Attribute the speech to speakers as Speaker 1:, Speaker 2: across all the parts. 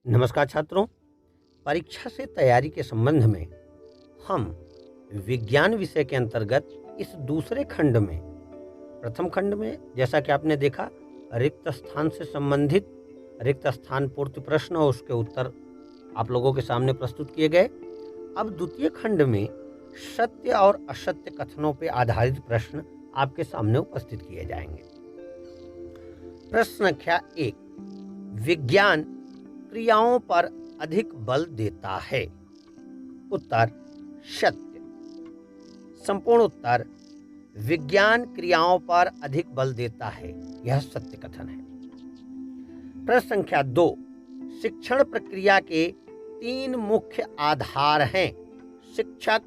Speaker 1: नमस्कार छात्रों। परीक्षा से तैयारी के संबंध में हम विज्ञान विषय के अंतर्गत इस दूसरे खंड में, प्रथम खंड में जैसा कि आपने देखा, रिक्त स्थान से संबंधित रिक्त स्थान पूर्ति प्रश्न और उसके उत्तर आप लोगों के सामने प्रस्तुत किए गए। अब द्वितीय खंड में सत्य और असत्य कथनों पर आधारित प्रश्न आपके सामने उपस्थित किए जाएंगे। प्रश्न संख्या 1, विज्ञान क्रियाओं पर अधिक बल देता है। उत्तर सत्य। संपूर्ण उत्तर विज्ञान क्रियाओं पर अधिक बल देता है, यह सत्य कथन है। प्रश्न संख्या 2, शिक्षण प्रक्रिया के 3 मुख्य आधार हैं: शिक्षक,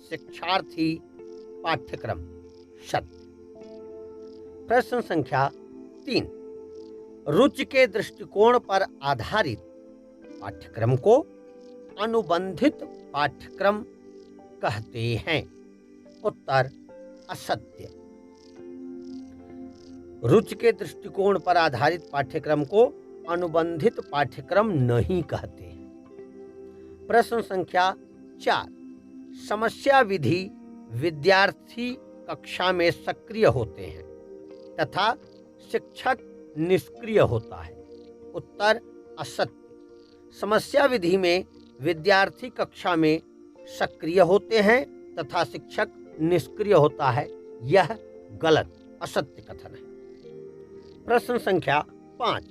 Speaker 1: शिक्षार्थी, पाठ्यक्रम। सत्य। प्रश्न संख्या 3, रुचि के दृष्टिकोण पर आधारित पाठ्यक्रम को अनुबंधित पाठ्यक्रम कहते हैं। उत्तर असत्य। रुचि के दृष्टिकोण पर आधारित पाठ्यक्रम को अनुबंधित पाठ्यक्रम नहीं कहते। प्रश्न संख्या 4, समस्या विधि विद्यार्थी कक्षा में सक्रिय होते हैं तथा शिक्षक निष्क्रिय होता है। उत्तर असत्य। समस्या विधि में विद्यार्थी कक्षा में सक्रिय होते हैं तथा शिक्षक निष्क्रिय होता है, यह गलत, असत्य कथन है। प्रश्न संख्या 5,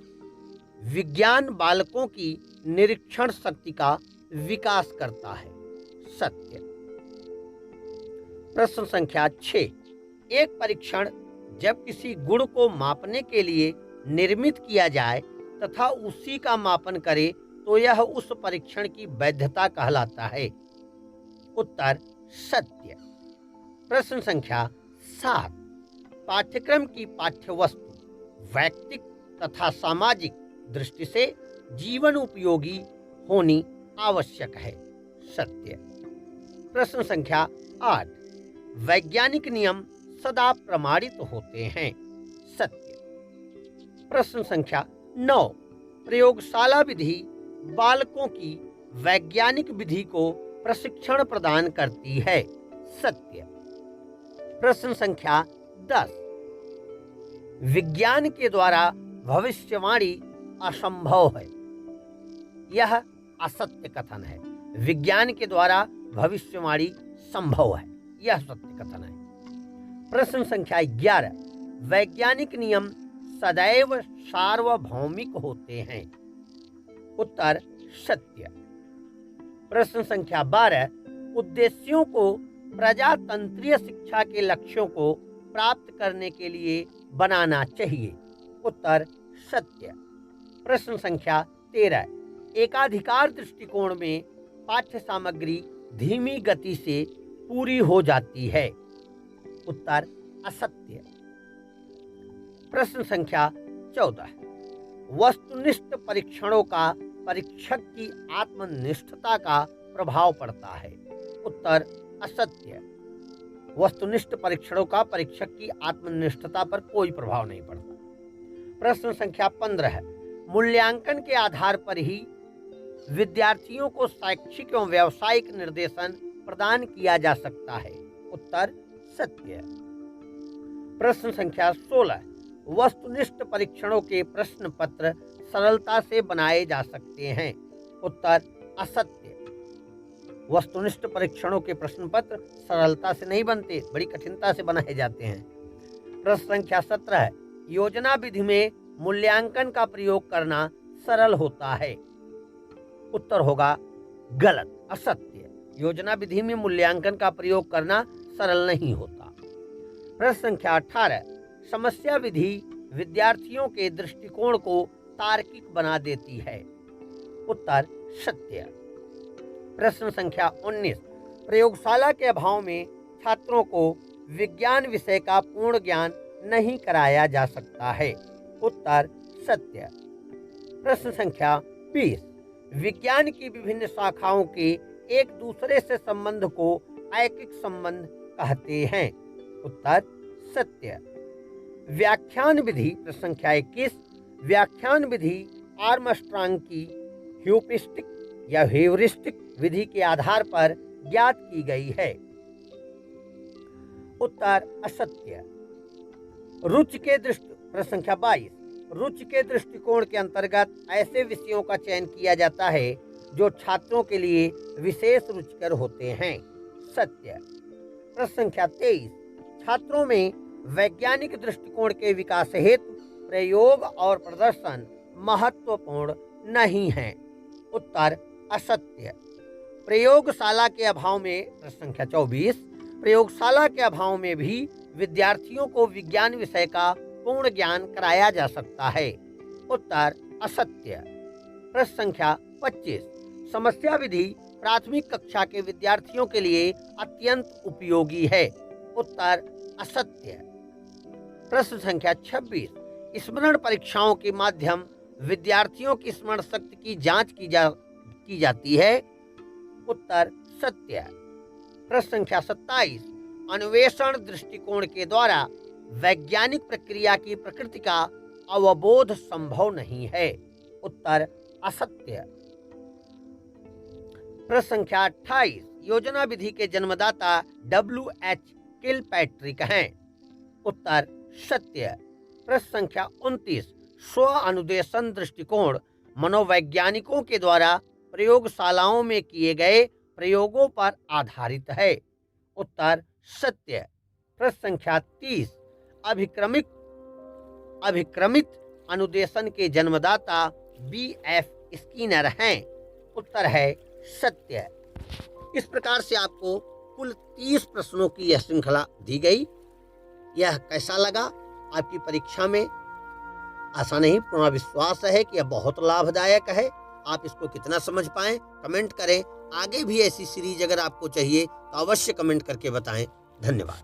Speaker 1: विज्ञान बालकों की निरीक्षण शक्ति का विकास करता है। सत्य। प्रश्न संख्या 6, एक परीक्षण जब किसी गुण को मापने के लिए निर्मित किया जाए तथा उसी का मापन करे तो यह उस परीक्षण की वैधता कहलाता है। उत्तर सत्य। प्रश्न संख्या 7, पाठ्यक्रम की पाठ्यवस्तु वैयक्तिक तथा सामाजिक दृष्टि से जीवन उपयोगी होनी आवश्यक है। सत्य। प्रश्न संख्या 8, वैज्ञानिक नियम सदा प्रमाणित होते हैं। सत्य। प्रश्न संख्या 9, प्रयोगशाला विधि बालकों की वैज्ञानिक विधि को प्रशिक्षण प्रदान करती है। सत्य। प्रश्न संख्या 10, विज्ञान के द्वारा भविष्यवाणी असंभव है, यह असत्य कथन है। विज्ञान के द्वारा भविष्यवाणी संभव है, यह सत्य कथन है। प्रश्न संख्या 11, वैज्ञानिक नियम सदैव सार्वभौमिक होते हैं। उत्तर सत्य। प्रश्न संख्या 12, उद्देश्यों को प्रजातंत्रीय शिक्षा के लक्ष्यों को प्राप्त करने के लिए बनाना चाहिए। उत्तर सत्य। प्रश्न संख्या 13, एकाधिकार दृष्टिकोण में पाठ्य सामग्री धीमी गति से पूरी हो जाती है। उत्तर असत्य। प्रश्न संख्या 14, वस्तुनिष्ठ परीक्षणों का परीक्षक की आत्मनिष्ठता का प्रभाव पड़ता है। उत्तर असत्य। वस्तुनिष्ठ परीक्षणों का परीक्षक की आत्मनिष्ठता पर कोई प्रभाव नहीं पड़ता। प्रश्न संख्या 15, मूल्यांकन के आधार पर ही विद्यार्थियों को शैक्षिक एवं व्यावसायिक निर्देशन प्रदान किया जा सकता है। उत्तर सत्य। प्रश्न संख्या 16, वस्तुनिष्ठ परीक्षणों के प्रश्न पत्र सरलता से बनाए जा सकते हैं। उत्तर असत्य। वस्तुनिष्ठ परीक्षणों के प्रश्न पत्र सरलता से नहीं बनते, बड़ी कठिनता से बनाए जाते हैं। प्रश्न संख्या 17, योजना विधि में मूल्यांकन का प्रयोग करना सरल होता है। उत्तर होगा गलत, असत्य। योजना विधि में मूल्यांकन का प्रयोग करना सरल नहीं होता। प्रश्न संख्या 18, समस्या विधि विद्यार्थियों के दृष्टिकोण को तार्किक बना देती है। उत्तर सत्य। प्रश्न संख्या 19, प्रयोगशाला के अभाव में छात्रों को विज्ञान विषय का पूर्ण ज्ञान नहीं कराया जा सकता है। उत्तर सत्य। प्रश्न संख्या 20, विज्ञान की विभिन्न शाखाओं के एक दूसरे से संबंध को ऐकिक संबंध कहते हैं। उत्तर सत्य। व्याख्यान विधि प्रश्न संख्या 21, व्याख्यान विधि आर्मस्ट्रांग की ह्यूरिस्टिक या ह्यूरिस्टिक विधि के आधार पर ज्ञात की गई है। उत्तर असत्य। रुचि के दृष्टि प्रश्न संख्या 22, रुचि के दृष्टिकोण के अंतर्गत ऐसे विषयों का चयन किया जाता है जो छात्रों के लिए विशेष रुचिकर होते हैं। सत्य। प्रश्न संख्या 23, छात्रों में वैज्ञानिक दृष्टिकोण के विकास हेतु प्रयोग और प्रदर्शन महत्वपूर्ण नहीं है। उत्तर असत्य। प्रयोगशाला के अभाव में प्रश्न संख्या 24, प्रयोगशाला के अभाव में भी विद्यार्थियों को विज्ञान विषय का पूर्ण ज्ञान कराया जा सकता है। उत्तर असत्य। प्रश्न संख्या 25, समस्या विधि प्राथमिक कक्षा के विद्यार्थियों के लिए अत्यंत उपयोगी है। उत्तर असत्य। प्रश्न संख्या 26, स्मरण परीक्षाओं के माध्यम विद्यार्थियों की स्मरण शक्ति की जांच की जाती है। उत्तर सत्य। प्रश्न संख्या 27, अन्वेषण दृष्टिकोण के द्वारा वैज्ञानिक प्रक्रिया की प्रकृति का अवबोध संभव नहीं है। उत्तर असत्य। प्रश्न संख्या 28, योजना विधि के जन्मदाता W.H. किलपैट्रिक हैं। उत्तर सत्य। प्रश्न संख्या 29, स्व अनुदेशन दृष्टिकोण मनोवैज्ञानिकों के द्वारा प्रयोगशालाओं में किए गए प्रयोगों पर आधारित है। उत्तर सत्य। प्रश्न संख्या 30, अभिक्रमित अनुदेशन के जन्मदाता B.F. स्किनर हैं। उत्तर है सत्य। इस प्रकार से आपको कुल 30 प्रश्नों की यह श्रृंखला दी गई। यह कैसा लगा आपकी परीक्षा में? आशा नहीं, पूर्ण विश्वास है कि यह बहुत लाभदायक है। आप इसको कितना समझ पाएं कमेंट करें। आगे भी ऐसी सीरीज अगर आपको चाहिए तो अवश्य कमेंट करके बताएं। धन्यवाद।